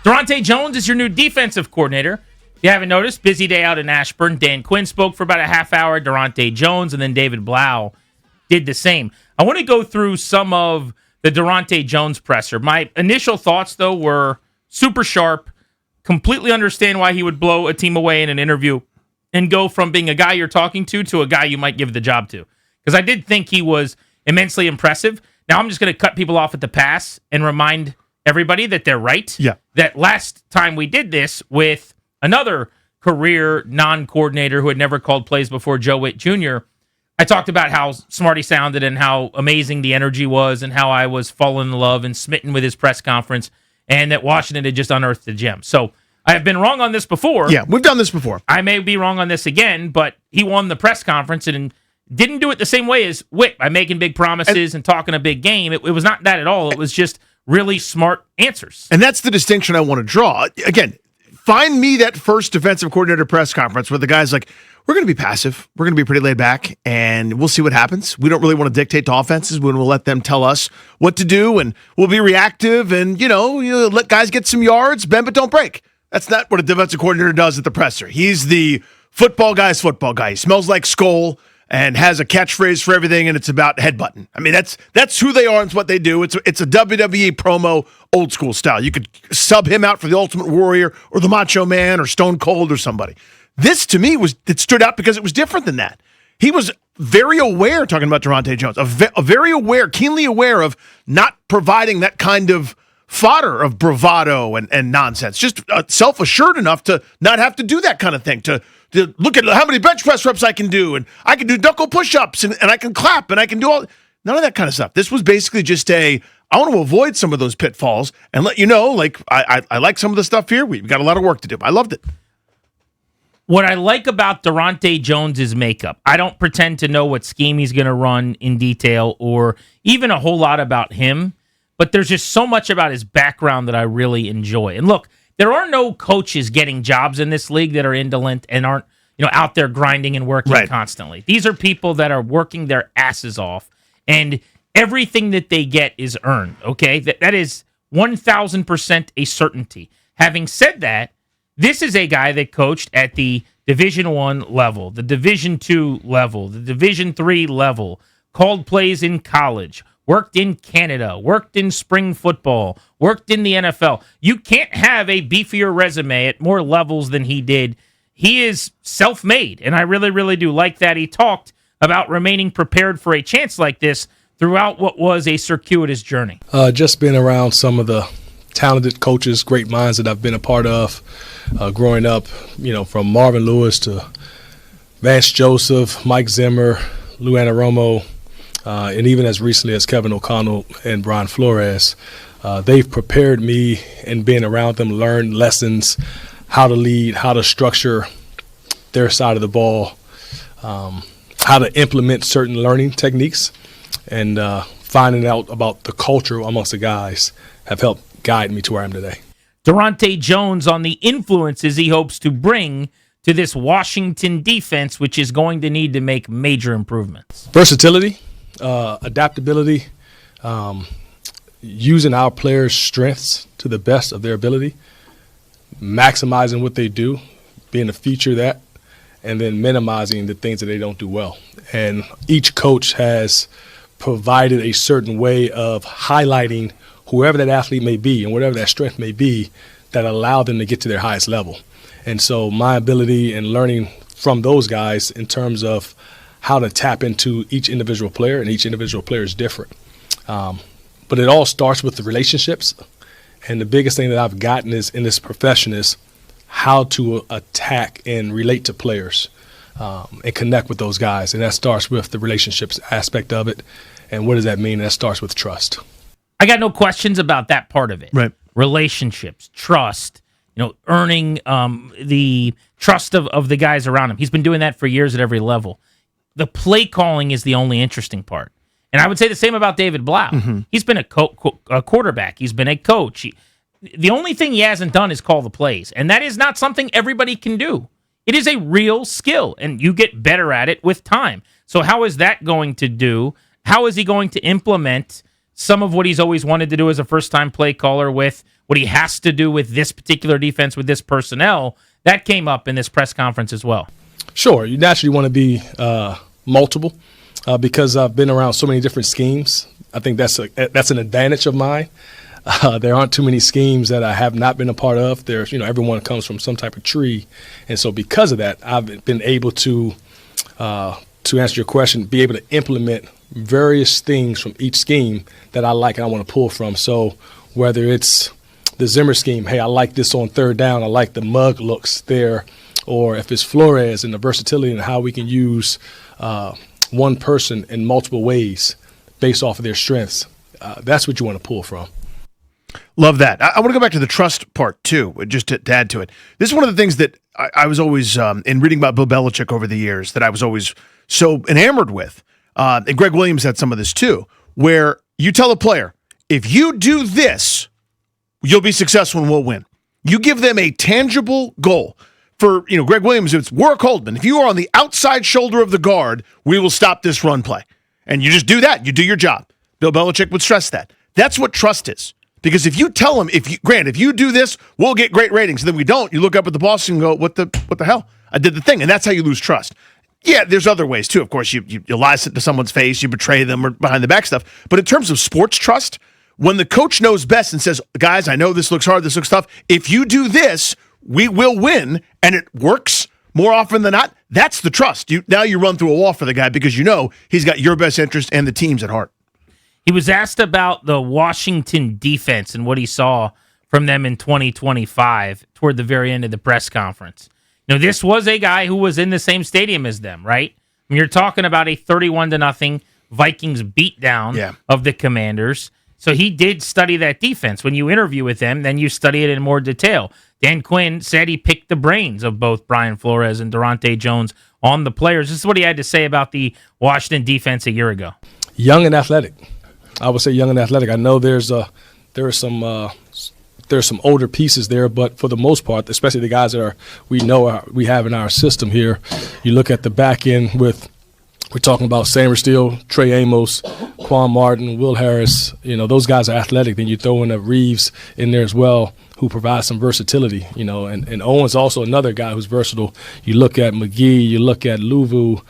Daronte Jones is your new defensive coordinator. If you haven't noticed, busy day out in Ashburn. Dan Quinn spoke for about a half hour. Daronte Jones, and then David Blau did the same. I want to go through some of the Daronte Jones presser. My initial thoughts, though, were super sharp, completely understand why he would blow a team away in an interview and go from being a guy you're talking to a guy you might give the job to. Because I did think he was immensely impressive. Now I'm just going to cut people off at the pass and remind everybody that they're right. Yeah. That last time we did this with another career non-coordinator who had never called plays before, Joe Witt Jr., I talked about how smart he sounded and how amazing the energy was and how I was falling in love and smitten with his press conference and that Washington had just unearthed the gem. So I have been wrong on this before. Yeah, we've done this before. I may be wrong on this again, but he won the press conference and didn't do it the same way as Witt by making big promises and talking a big game. It was not that at all. It was just really smart answers. And that's the distinction I want to draw. Again, find me that first defensive coordinator press conference where the guy's like, we're going to be passive. We're going to be pretty laid back, and we'll see what happens. We don't really want to dictate to offenses. We'll let them tell us what to do, and we'll be reactive and, let guys get some yards, bend but don't break. That's not what a defensive coordinator does at the presser. He's the football guy's football guy. He smells like Skull and has a catchphrase for everything, and it's about headbutting. I mean, that's who they are and it's what they do. It's a WWE promo, old school style. You could sub him out for the Ultimate Warrior or the Macho Man or Stone Cold or somebody. This, to me, it stood out because it was different than that. He was very aware, talking about Daronte Jones, very aware, keenly aware of not providing that kind of fodder of bravado and nonsense. Just self-assured enough to not have to do that kind of thing, to look at how many bench press reps I can do, and I can do knuckle push-ups, and I can clap, and I can do all... None of that kind of stuff. This was basically just I want to avoid some of those pitfalls and let you know, I like some of the stuff here. We've got a lot of work to do. I loved it. What I like about Daronte Jones' makeup, I don't pretend to know what scheme he's going to run in detail or even a whole lot about him, but there's just so much about his background that I really enjoy. And look, there are no coaches getting jobs in this league that are indolent and aren't out there grinding and working constantly. These are people that are working their asses off, and everything that they get is earned, okay? That is 1,000% a certainty. Having said that, this is a guy that coached at the Division I level, the Division II level, the Division III level, called plays in college, worked in Canada, worked in spring football, worked in the NFL. You can't have a beefier resume at more levels than he did. He is self-made, and I really, really do like that. He talked about remaining prepared for a chance like this throughout what was a circuitous journey. Just being around some of the talented coaches, great minds that I've been a part of growing up, from Marvin Lewis to Vance Joseph, Mike Zimmer, Lou Anaromo, and even as recently as Kevin O'Connell and Brian Flores. They've prepared me, and being around them, learned lessons, how to lead, how to structure their side of the ball, how to implement certain learning techniques, and finding out about the culture amongst the guys have helped guide me to where I am today. Daronte Jones on the influences he hopes to bring to this Washington defense, which is going to need to make major improvements. Versatility, adaptability, using our players' strengths to the best of their ability, maximizing what they do, being a feature of that, and then minimizing the things that they don't do well. And each coach has provided a certain way of highlighting whoever that athlete may be and whatever that strength may be that allow them to get to their highest level. And so my ability and learning from those guys in terms of how to tap into each individual player, and each individual player is different. But it all starts with the relationships. And the biggest thing that I've gotten is in this profession is how to attack and relate to players and connect with those guys. And that starts with the relationships aspect of it. And what does that mean? That starts with trust. I got no questions about that part of it. Right. Relationships, trust, earning the trust of the guys around him. He's been doing that for years at every level. The play calling is the only interesting part. And I would say the same about David Blau. Mm-hmm. He's been a quarterback. He's been a coach. The only thing he hasn't done is call the plays. And that is not something everybody can do. It is a real skill, and you get better at it with time. So how is that going to do? How is he going to implement some of what he's always wanted to do as a first-time play caller with what he has to do with this particular defense, with this personnel, that came up in this press conference as well. Sure. You naturally want to be multiple because I've been around so many different schemes. I think that's an advantage of mine. There aren't too many schemes that I have not been a part of. There's, everyone comes from some type of tree. And so because of that, I've been able to answer your question, be able to implement various things from each scheme that I like and I want to pull from. So whether it's the Zimmer scheme, hey, I like this on third down, I like the mug looks there, or if it's Flores and the versatility and how we can use one person in multiple ways based off of their strengths, that's what you want to pull from. Love that. I want to go back to the trust part, too, just to add to it. This is one of the things that I was always, in reading about Bill Belichick over the years, that I was always so enamored with. And Greg Williams had some of this, too, where you tell a player, if you do this, you'll be successful and we'll win. You give them a tangible goal. For Greg Williams, it's Warwick Holdman. If you are on the outside shoulder of the guard, we will stop this run play. And you just do that. You do your job. Bill Belichick would stress that. That's what trust is. Because if you tell them, if you do this, we'll get great ratings. And then we don't. You look up at the boss and go, what the hell? I did the thing. And that's how you lose trust. Yeah, there's other ways too. Of course, you lie to someone's face, you betray them, or behind the back stuff. But in terms of sports trust, when the coach knows best and says, guys, I know this looks hard, this looks tough. If you do this, we will win, and it works more often than not, that's the trust. Now you run through a wall for the guy because you know he's got your best interest and the team's at heart. He was asked about the Washington defense and what he saw from them in 2025 toward the very end of the press conference. This was a guy who was in the same stadium as them, right? I mean, you're talking about a 31-0 Vikings beatdown of the Commanders. So he did study that defense. When you interview with him, then you study it in more detail. Dan Quinn said he picked the brains of both Brian Flores and Daronte Jones on the players. This is what he had to say about the Washington defense a year ago. Young and athletic. I would say young and athletic. I know there are some older pieces there, but for the most part, especially the guys that we have in our system here, you look at the back end with. We're talking about Sam Steele, Trey Amos, Quan Martin, Will Harris. Those guys are athletic. Then you throw in a Reeves in there as well, who provides some versatility. And Owen's also another guy who's versatile. You look at McGee, you look at Luvu,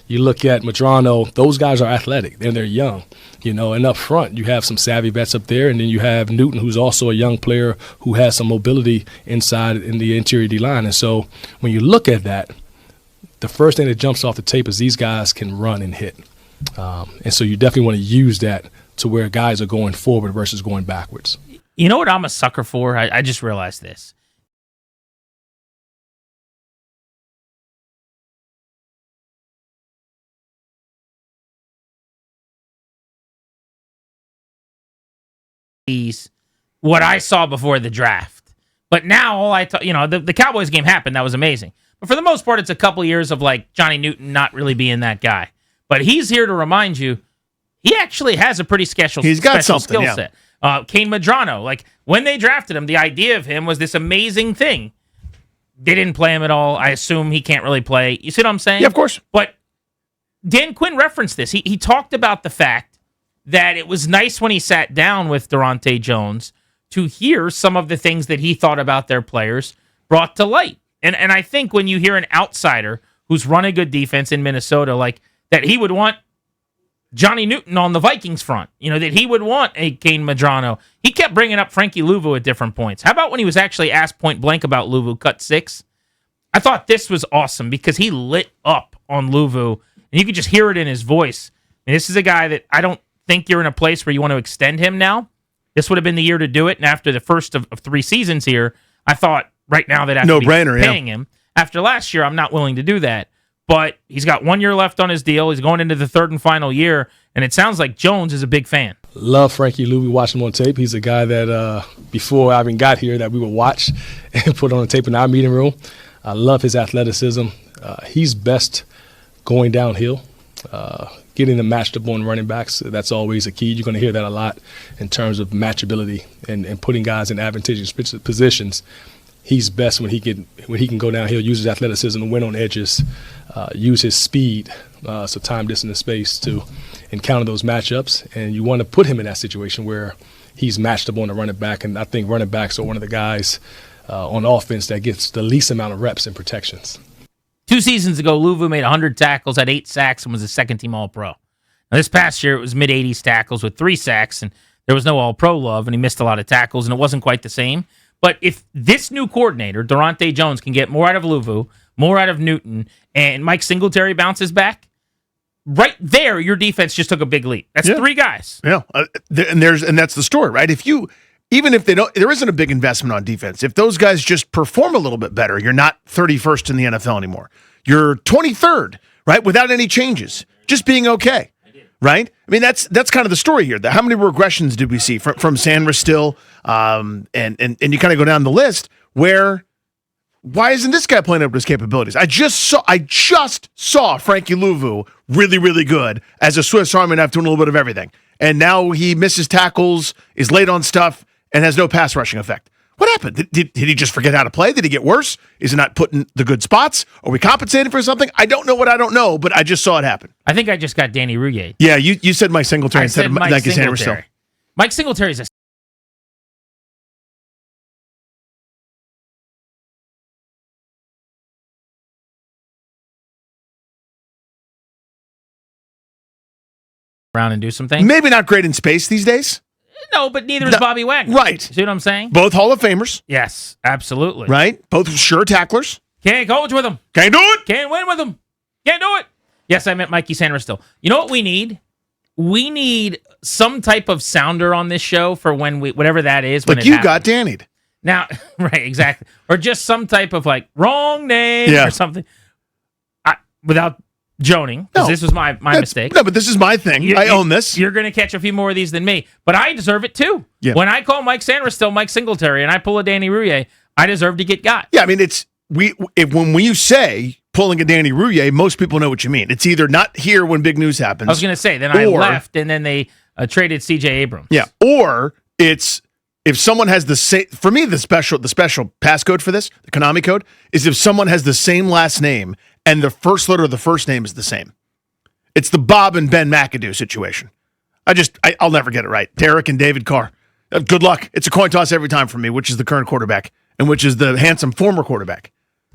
you look at Madrano. Those guys are athletic, and they're young. And up front, you have some savvy vets up there, and then you have Newton, who's also a young player who has some mobility inside in the interior D-line. And so when you look at that, the first thing that jumps off the tape is these guys can run and hit. And so you definitely want to use that to where guys are going forward versus going backwards. You know what I'm a sucker for? I just realized this. What I saw before the draft. But now all the Cowboys game happened. That was amazing. But for the most part, it's a couple years of Johnny Newton not really being that guy. But he's here to remind you, he actually has a pretty special skill set. Kane Madrano, when they drafted him, the idea of him was this amazing thing. They didn't play him at all. I assume he can't really play. You see what I'm saying? Yeah, of course. But Dan Quinn referenced this. He talked about the fact that it was nice when he sat down with Daronte Jones to hear some of the things that he thought about their players brought to light. And I think when you hear an outsider who's run a good defense in Minnesota, that he would want Johnny Newton on the Vikings front, that he would want a Kane Madrano. He kept bringing up Frankie Luvu at different points. How about when he was actually asked point blank about Luvu, cut 6? I thought this was awesome because he lit up on Luvu, and you could just hear it in his voice. And this is a guy that I don't think you're in a place where you want to extend him now. This would have been the year to do it, and after the first of 3 seasons here, I thought right now that after paying him. After last year, I'm not willing to do that. But he's got 1 year left on his deal. He's going into the third and final year, and it sounds like Jones is a big fan. Love Frankie Lou. We watched him on tape. He's a guy that before I even got here that we would watch and put on the tape in our meeting room. I love his athleticism. He's best going downhill, getting them matched up on running backs. That's always a key. You're going to hear that a lot in terms of matchability and putting guys in advantageous positions. He's best when he can go downhill, use his athleticism, win on edges, use his speed, so time, distance, and space to encounter those matchups. And you want to put him in that situation where he's matched up on the running back. And I think running backs are one of the guys on offense that gets the least amount of reps and protections. 2 seasons ago, Luvu made 100 tackles, had 8 sacks, and was a second-team All-Pro. Now, this past year, it was mid-80s tackles with 3 sacks, and there was no All-Pro love, and he missed a lot of tackles, and it wasn't quite the same. But if this new coordinator, Daronte Jones, can get more out of Luvu, more out of Newton, and Mike Singletary bounces back, right there, your defense just took a big leap. That's 3 guys. Yeah, and that's the story, right? Even if there isn't a big investment on defense. If those guys just perform a little bit better, you're not 31st in the NFL anymore. You're 23rd, right? Without any changes, just being okay, right? I mean, that's kind of the story here. How many regressions did we see from Sandra still? And you kind of go down the list where. Why isn't this guy playing up to his capabilities? I just saw Frankie Luvu really, really good as a Swiss Army knife doing a little bit of everything. And now he misses tackles, is late on stuff, and has no pass rushing effect. What happened? Did he just forget how to play? Did he get worse? Is he not putting the good spots? Are we compensating for something? I don't know what I don't know, but I just saw it happen. I think I just got Danny Rouillet. Yeah, you said Mike Singletary instead of Mike Singletary. Mike Singletary's a around and do some things. Maybe not great in space these days. No, but neither is Bobby Wagner. Right. See what I'm saying? Both Hall of Famers. Yes, absolutely. Right? Both sure tacklers. Can't coach with them. Can't do it. Can't win with them. Can't do it. Yes, I meant Mikey Sanders still. You know what we need? We need some type of sounder on this show for when whatever that is. Like you got Danny'd. Now, right, exactly. Or just some type of wrong name or something. Without joning, because this was my mistake. No, but this is my thing. I own this. You're going to catch a few more of these than me, but I deserve it too. Yeah. When I call Mike Sanders still Mike Singletary and I pull a Danny Rouillet, I deserve to get got. Yeah, I mean, when you say pulling a Danny Rouillet, most people know what you mean. It's either not here when big news happens. I was going to say, then I left, and then they traded C.J. Abrams. Yeah, or it's if someone has the same. For me, the special passcode for this, the Konami code, is if someone has the same last name and the first letter of the first name is the same. It's the Bob and Ben McAdoo situation. I'll never get it right. Derek and David Carr. Good luck. It's a coin toss every time for me, which is the current quarterback and which is the handsome former quarterback.